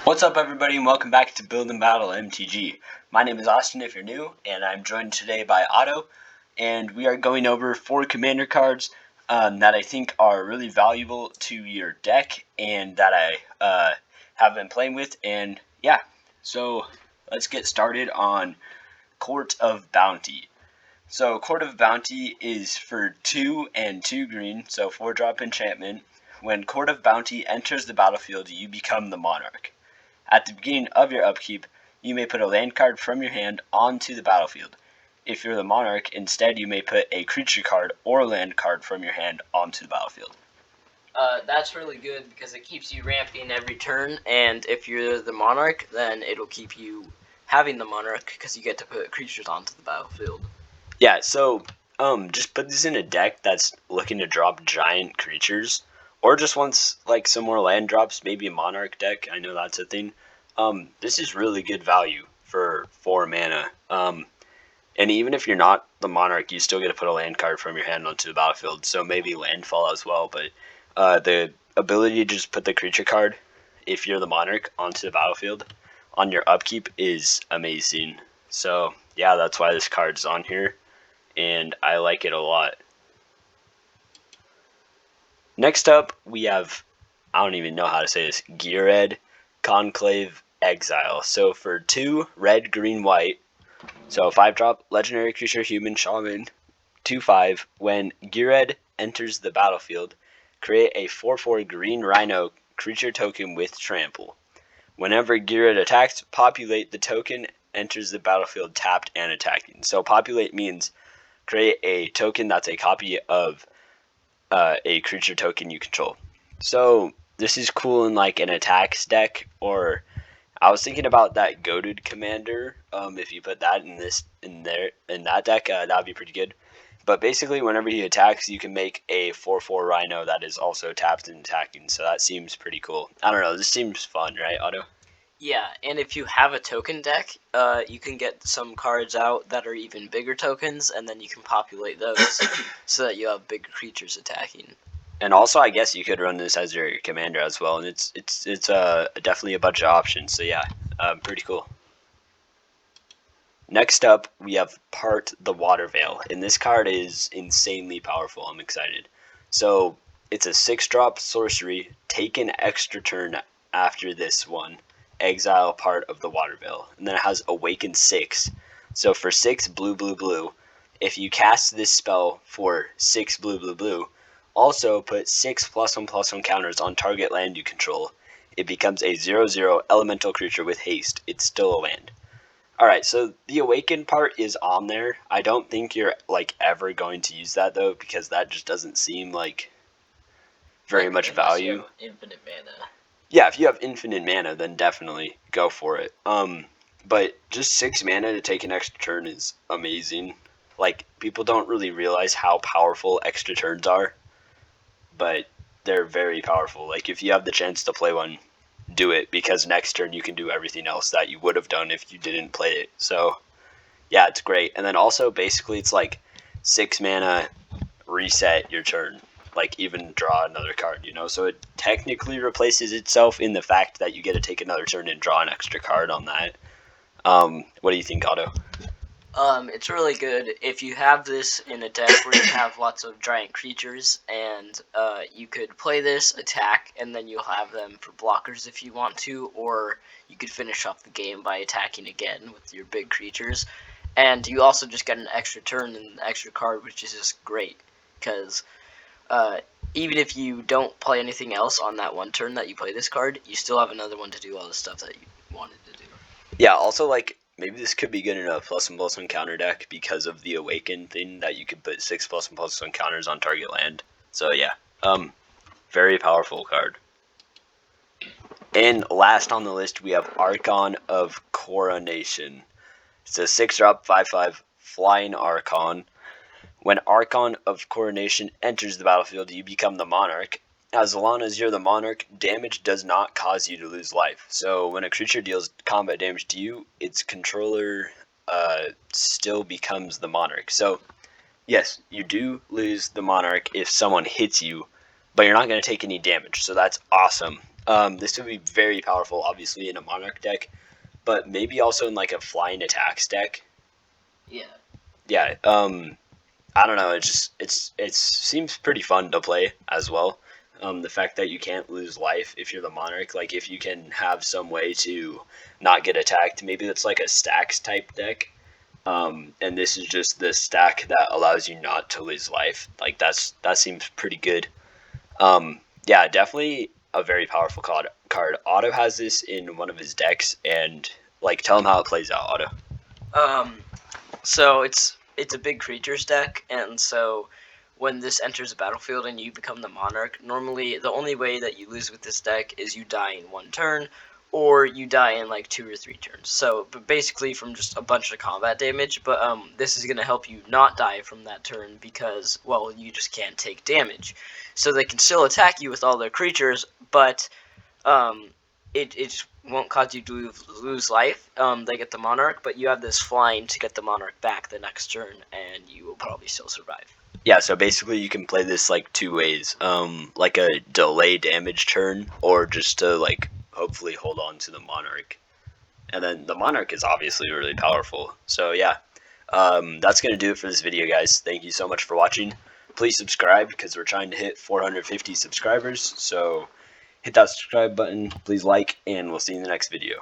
What's up, everybody, and welcome back to Build and Battle MTG. My name is Austin if you're new, and I'm joined today by Otto, and we are going over 4 commander cards that I think are really valuable to your deck and that I have been playing with, and yeah, so let's get started on Court of Bounty. So Court of Bounty is for 2 and 2 green, so 4-drop enchantment. When Court of Bounty enters the battlefield, you become the monarch. At the beginning of your upkeep, you may put a land card from your hand onto the battlefield. If you're the monarch, instead you may put a creature card or land card from your hand onto the battlefield. That's really good because it keeps you ramping every turn, and if you're the monarch, then it'll keep you having the monarch because you get to put creatures onto the battlefield. Yeah, so just put this in a deck that's looking to drop giant creatures, or just wants like some more land drops, maybe a monarch deck. I know that's a thing. This is really good value for 4 mana. And even if you're not the monarch, you still get to put a land card from your hand onto the battlefield. So maybe landfall as well. But the ability to just put the creature card, if you're the monarch, onto the battlefield on your upkeep is amazing. So yeah, that's why this card's on here, and I like it a lot. Next up, we have, I don't even know how to say this, Geared Conclave Exile. So for 2 red, green, white, so 5-drop legendary creature human shaman, 2/5. When Geared enters the battlefield, create a 4/4 green rhino creature token with trample. Whenever Geared attacks, populate the token enters the battlefield tapped and attacking. So populate means create a token that's a copy of a creature token you control. So this is cool in like an attacks deck, or I was thinking about that goated commander. If you put that in that deck, that'd be pretty good. But basically, whenever he attacks, you can make a 4/4 rhino that is also tapped and attacking. So that seems pretty cool. I don't know. This seems fun, right, Otto? Yeah, and if you have a token deck, you can get some cards out that are even bigger tokens, and then you can populate those so that you have bigger creatures attacking. And also, I guess you could run this as your commander as well, and it's definitely a bunch of options. So yeah, pretty cool. Next up, we have Part the Water Veil, and this card is insanely powerful. I'm excited. So it's a 6-drop sorcery. Take an extra turn after this one. Exile part of the Water Veil, and then it has Awaken 6. So for 6 blue, blue, blue, if you cast this spell for 6 blue, blue, blue, also put 6 +1/+1 counters on target land you control. It becomes a 0/0 elemental creature with haste. It's still a land. Alright, so the Awaken part is on there. I don't think you're like ever going to use that though, because that just doesn't seem like very much value. You have infinite mana. Yeah, if you have infinite mana, then definitely go for it. But just 6 mana to take an extra turn is amazing. Like, people don't really realize how powerful extra turns are, but they're very powerful. Like, if you have the chance to play one, do it, because next turn you can do everything else that you would have done if you didn't play it. So yeah, it's great. And then also basically it's like 6 mana, reset your turn, like even draw another card, you know. So it technically replaces itself in the fact that you get to take another turn and draw an extra card on that. What do you think, Otto? It's really good if you have this in a deck where you have lots of giant creatures, and you could play this, attack, and then you'll have them for blockers if you want to, or you could finish off the game by attacking again with your big creatures. And you also just get an extra turn and an extra card, which is just great, because even if you don't play anything else on that one turn that you play this card, you still have another one to do all the stuff that you wanted to do. Yeah, also, like, maybe this could be good in a +1/+1 counter deck because of the Awaken thing, that you could put 6 +1/+1 counters on target land. So yeah, very powerful card. And last on the list, we have Archon of Coronation. It's a 6-drop 5/5 flying Archon. When Archon of Coronation enters the battlefield, you become the monarch. As long as you're the monarch, damage does not cause you to lose life. So when a creature deals combat damage to you, its controller still becomes the monarch. So yes, you do lose the monarch if someone hits you, but you're not going to take any damage. So that's awesome. This would be very powerful, obviously, in a Monarch deck, but maybe also in like a flying attacks deck. Yeah. Yeah. I don't know. It seems pretty fun to play as well. The fact that you can't lose life if you're the Monarch, like if you can have some way to not get attacked, maybe it's like a stacks type deck. And this is just the stack that allows you not to lose life. Like that seems pretty good. Yeah, definitely a very powerful card. Otto has this in one of his decks, and like tell him how it plays out, Otto. So it's a big creatures deck, and so when this enters the battlefield and you become the Monarch, normally the only way that you lose with this deck is you die in one turn, or you die in like 2 or 3 turns. So, but basically from just a bunch of combat damage. But this is gonna help you not die from that turn because, well, you just can't take damage. So they can still attack you with all their creatures, but um, it just won't cause you to lose life. They get the Monarch, but you have this flying to get the Monarch back the next turn, and you will probably still survive. Yeah, so basically you can play this like two ways. Like a delay damage turn, or just to like hopefully hold on to the Monarch. And then the Monarch is obviously really powerful. So yeah, that's gonna do it for this video, guys. Thank you so much for watching. Please subscribe because we're trying to hit 450 subscribers. So hit that subscribe button, please like, and we'll see you in the next video.